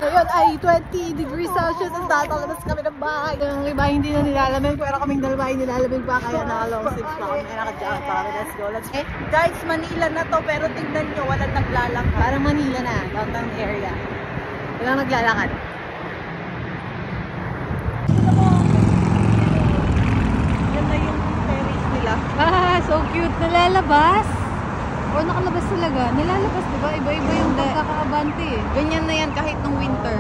Ngayon ay 20 degrees Celsius at tatalabas kami ng bahay. Yung iba hindi na nilalamig, pero kaming dalawa ay nilalamig pa, kaya naka-long sleeves pa kami, naka-jacket pa kami. Let's go, let's go. Guys, Manila na to, pero tingnan nyo, walang naglalakad. Parang Manila na, downtown area. Walang naglalakad. Yan na yung terrace nila. Ah, so cute. Nalalabas? O nakalabas talaga? Nilalabas, diba? Iba-iba yung pagkakaabante eh. Ganyan na yan kahit nung winter.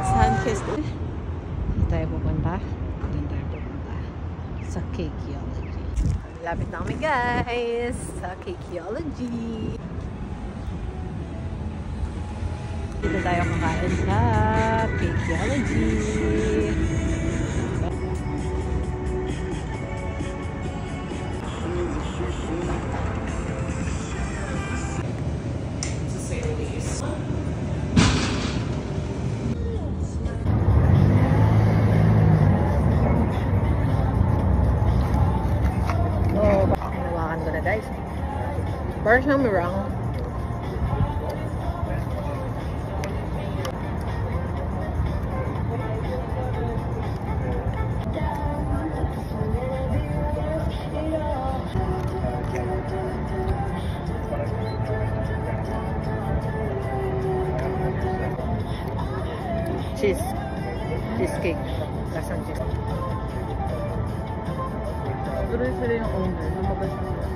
Sunkissed. Saan tayo pupunta? Doon tayo pupunta. Sa Cakeology. Lapit na kami guys. Sa Cakeology. Dito tayo kakain sa Cakeology. Guys, bars na mirang. Cheesecake. Lasang cheesecake. Tuloy sila yung owner. Namabas na sila.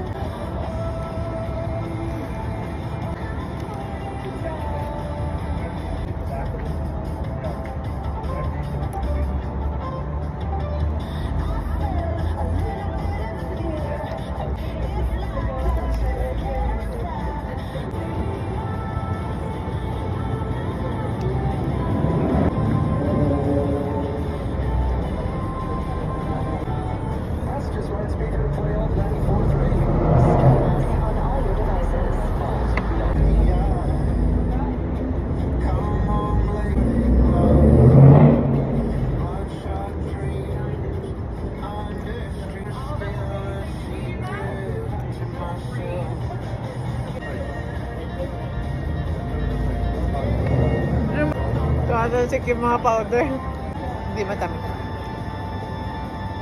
Check yung mga powder. Hindi matamis.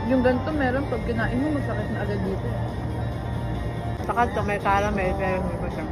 Yung ganito meron, pag kinain mo, masakit na agad dito. Saka ito may caramel, pero hindi pa siya.